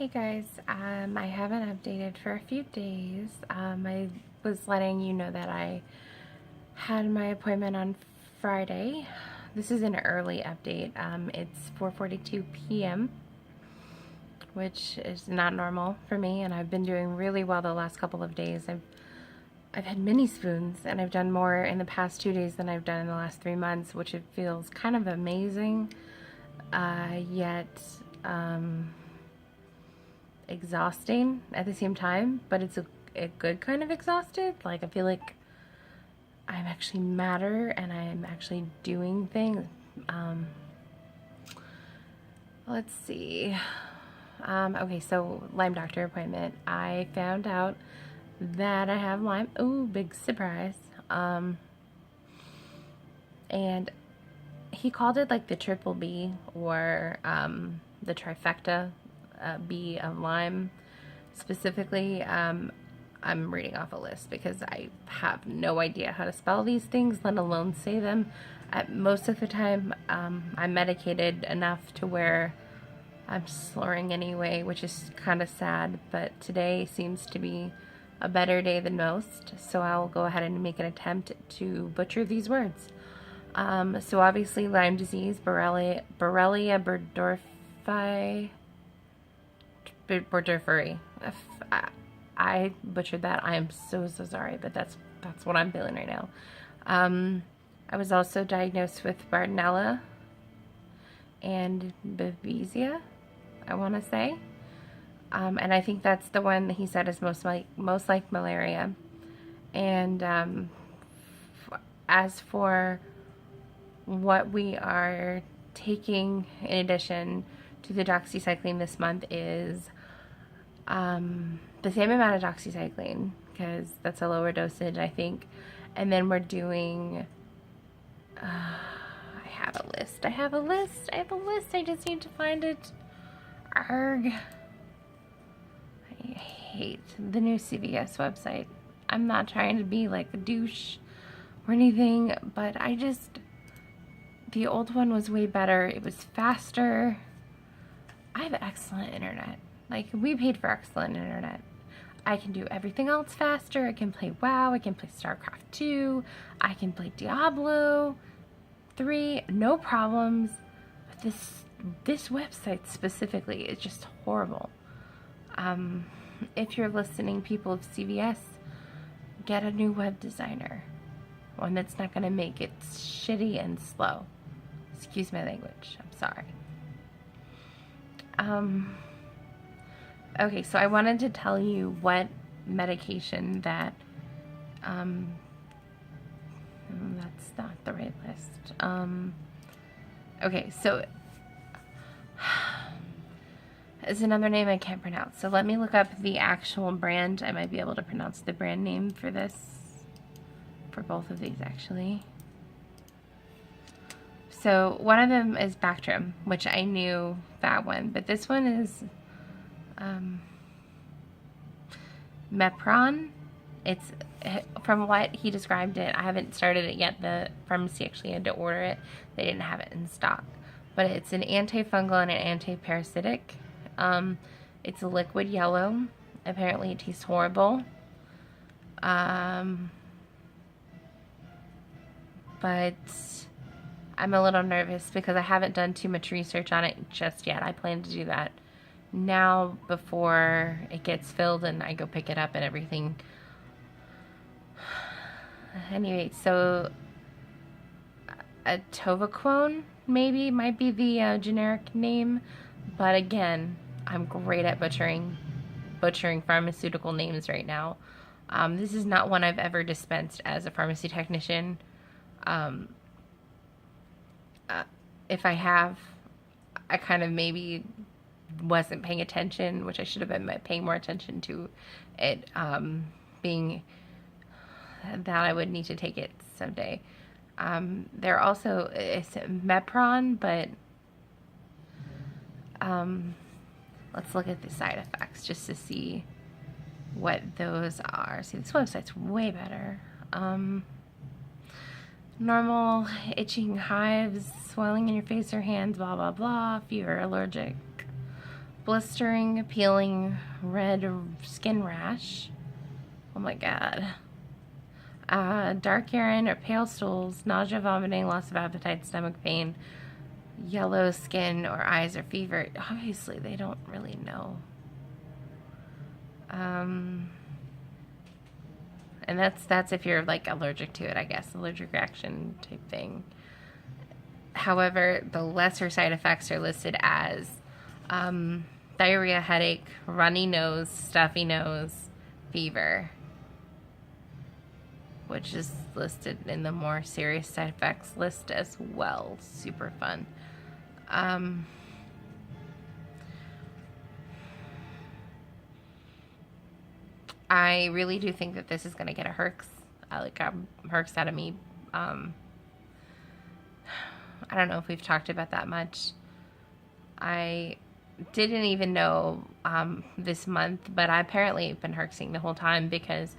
Hey guys, I haven't updated for a few days. I was letting you know that I had my appointment on Friday. This is an early update. It's 4:42 p.m., which is not normal for me, and I've been doing really well the last couple of days. I've had mini spoons, and I've done more in the past 2 days than I've done in the last 3 months, which it feels kind of amazing, yet exhausting at the same time, but it's a good kind of exhausted. Like, I feel like I'm actually matter and I'm actually doing things. Let's see. Okay, so Lyme doctor appointment. I found out that I have Lyme. Ooh, big surprise. And he called it like the triple B or the trifecta B of Lyme. Specifically, I'm reading off a list because I have no idea how to spell these things, let alone say them. Most of the time, I'm medicated enough to where I'm slurring anyway, which is kind of sad, but today seems to be a better day than most, so I'll go ahead and make an attempt to butcher these words. So obviously Lyme disease, Borrelia burgdorferi. I butchered that. I am so sorry, but that's what I'm feeling right now. I was also diagnosed with Bartonella and Babesia, I want to say. And I think that's the one that he said is most like malaria. And as for what we are taking in addition to the doxycycline this month is the same amount of doxycycline, because that's a lower dosage, I think. And then we're doing I have a list. I just need to find it. Arg. I hate the new CVS website. I'm not trying to be like a douche or anything, but the old one was way better. It was faster. I have excellent internet. Like, we paid for excellent internet. I can do everything else faster. I can play WoW. I can play StarCraft 2. I can play Diablo 3. No problems. But this website specifically is just horrible. If you're listening, people of CVS, get a new web designer. One that's not going to make it shitty and slow. Excuse my language. I'm sorry. Okay, so I wanted to tell you what medication that, that's not the right list. Okay, so it's another name I can't pronounce. So let me look up the actual brand. I might be able to pronounce the brand name for this, for both of these actually. So one of them is Bactrim, which I knew that one, but this one is Mepron. It's, from what he described it, I haven't started it yet. The pharmacy actually had to order it. They didn't have it in stock. But it's an antifungal and an anti-parasitic. It's a liquid yellow. Apparently it tastes horrible. But I'm a little nervous because I haven't done too much research on it just yet. I plan to do that now before it gets filled and I go pick it up and everything. Anyway, so atovaquone maybe might be the generic name, but again, I'm great at butchering pharmaceutical names right now. This is not one I've ever dispensed as a pharmacy technician. If I have, I kind of maybe wasn't paying attention, which I should have been paying more attention to it, being that I would need to take it someday. There also is Mepron, but let's look at the side effects just to see what those are. See, this website's way better. Normal itching, hives, swelling in your face or hands, blah blah blah. If you're allergic, blistering, peeling, red skin rash. Oh my god. Dark urine or pale stools, nausea, vomiting, loss of appetite, stomach pain, yellow skin or eyes or fever. Obviously, they don't really know. And that's if you're like allergic to it, I guess, allergic reaction type thing. However, the lesser side effects are listed as diarrhea, headache, runny nose, stuffy nose, fever, which is listed in the more serious side effects list as well. Super fun. I really do think that this is going to get a herx out of me. I don't know if we've talked about that much. I didn't even know this month, but I apparently have been herxing the whole time because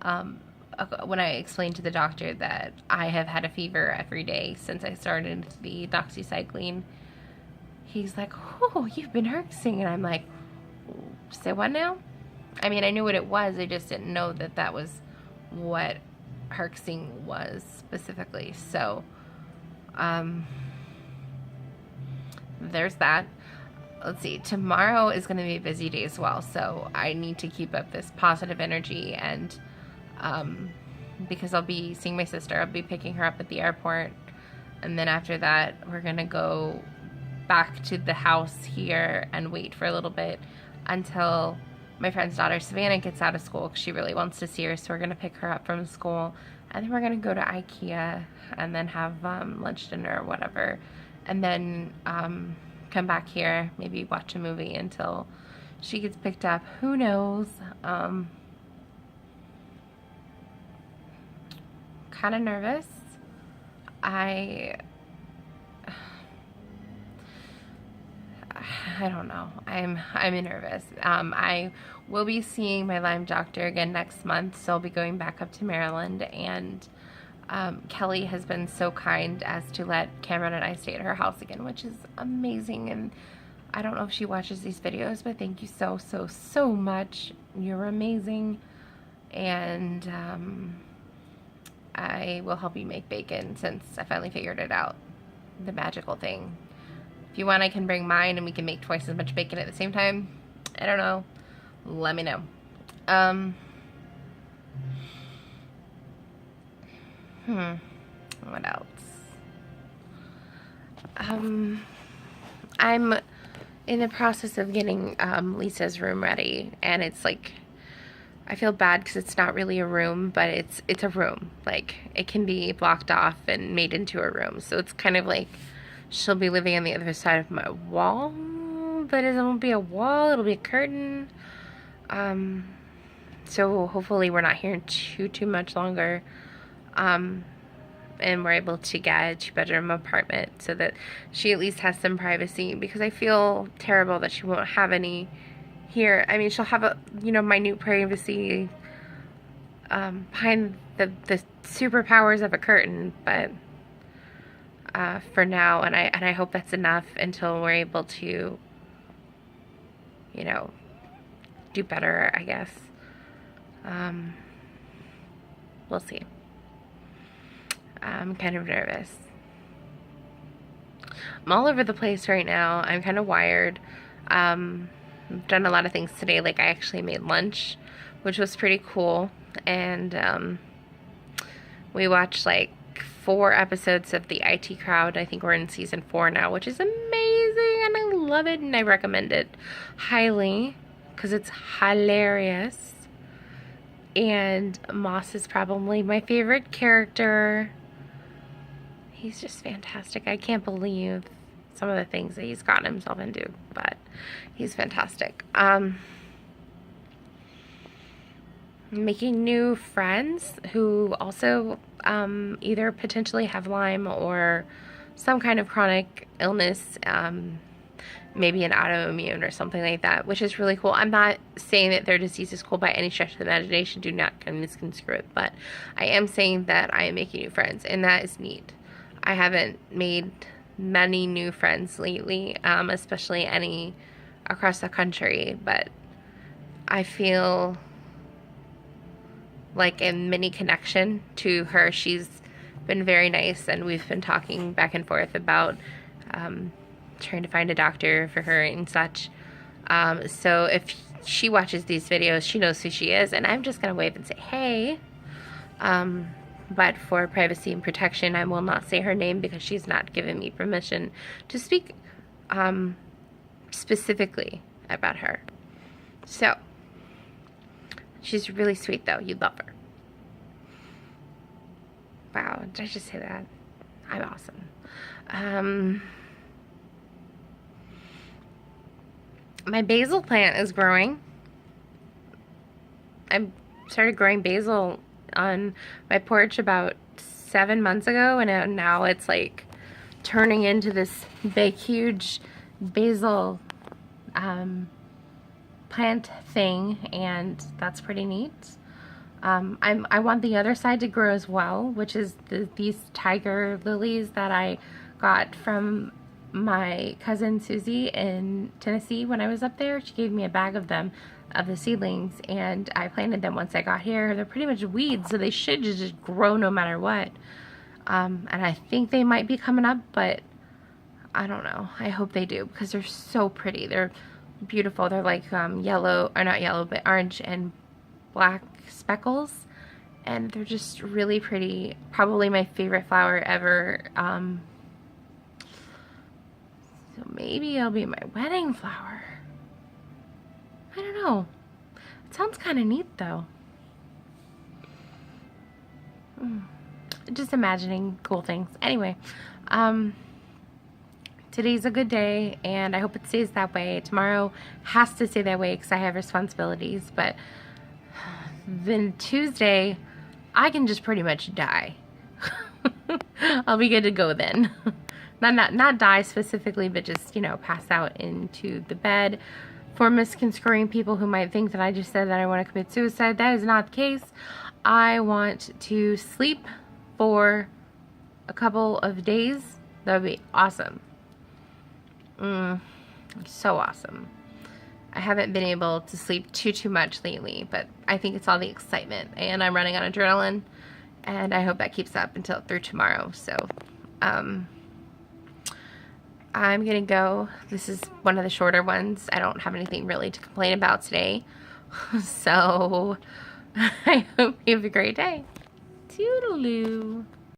when I explained to the doctor that I have had a fever every day since I started the doxycycline, he's like, oh, you've been herxing. And I'm like, say what now? I mean, I knew what it was. I just didn't know that that was what herxing was specifically. So, there's that. Let's see. Tomorrow is going to be a busy day as well. So I need to keep up this positive energy, and because I'll be seeing my sister, I'll be picking her up at the airport, and then after that, we're going to go back to the house here and wait for a little bit until my friend's daughter Savannah gets out of school because she really wants to see her. So we're going to pick her up from school, and then we're going to go to IKEA and then have lunch, dinner, or whatever, and then come back here, maybe watch a movie until she gets picked up. Who knows? Kind of nervous. I don't know. I'm nervous. I will be seeing my Lyme doctor again next month, so I'll be going back up to Maryland, and Kelly has been so kind as to let Cameron and I stay at her house again, which is amazing. And I don't know if she watches these videos, but thank you so much. You're amazing. And I will help you make bacon since I finally figured it out, the magical thing. If you want, I can bring mine and we can make twice as much bacon at the same time. I don't know. Let me know. What else? I'm in the process of getting Lisa's room ready, and it's like, I feel bad because it's not really a room, but it's a room. Like, it can be blocked off and made into a room. So it's kind of like she'll be living on the other side of my wall, but it won't be a wall, it'll be a curtain. So hopefully we're not here too much longer. And we're able to get a 2-bedroom apartment so that she at least has some privacy, because I feel terrible that she won't have any here. I mean, she'll have a, minute privacy behind the superpowers of a curtain, but for now, and I hope that's enough until we're able to, do better, I guess. We'll see. I'm kind of nervous. I'm all over the place right now. I'm kind of wired. I've done a lot of things today. Like, I actually made lunch, which was pretty cool. And we watched like 4 episodes of the IT Crowd. I think we're in season 4 now, which is amazing, and I love it, and I recommend it highly because it's hilarious. And Moss is probably my favorite character. He's just fantastic. I can't believe some of the things that he's gotten himself into, but he's fantastic. Making new friends who also either potentially have Lyme or some kind of chronic illness, maybe an autoimmune or something like that, which is really cool. I'm not saying that their disease is cool by any stretch of the imagination. Do not misconstrue it, but I am saying that I am making new friends, and that is neat. I haven't made many new friends lately, especially any across the country, but I feel like a mini connection to her. She's been very nice, and we've been talking back and forth about trying to find a doctor for her and such. So if she watches these videos, she knows who she is, and I'm just gonna wave and say, hey. But for privacy and protection, I will not say her name because she's not given me permission to speak specifically about her. So, she's really sweet though. You'd love her. Wow, did I just say that? I'm awesome. My basil plant is growing. I started growing basil on my porch about 7 months ago, and now it's like turning into this big, huge basil plant thing, and that's pretty neat. I want the other side to grow as well, which is these tiger lilies that I got from my cousin Susie in Tennessee when I was up there. She gave me a bag of them, of the seedlings, and I planted them once I got here. They're pretty much weeds, so they should just grow no matter what. And I think they might be coming up, but I don't know. I hope they do, because they're so pretty. They're beautiful. They're like yellow, or not yellow, but orange and black speckles, and they're just really pretty. Probably my favorite flower ever. So maybe it'll be my wedding flower. I don't know. It sounds kind of neat though. Just imagining cool things. Anyway, today's a good day, and I hope it stays that way. Tomorrow has to stay that way because I have responsibilities, but then Tuesday, I can just pretty much die. I'll be good to go then. Not die specifically, but just, you know, pass out into the bed. For misconstruing people who might think that I just said that I want to commit suicide, that is not the case. I want to sleep for a couple of days. That would be awesome. So awesome. I haven't been able to sleep too much lately, but I think it's all the excitement, and I'm running on adrenaline, and I hope that keeps up through tomorrow. So I'm gonna go. This is one of the shorter ones. I don't have anything really to complain about today. So I hope you have a great day. Toodaloo.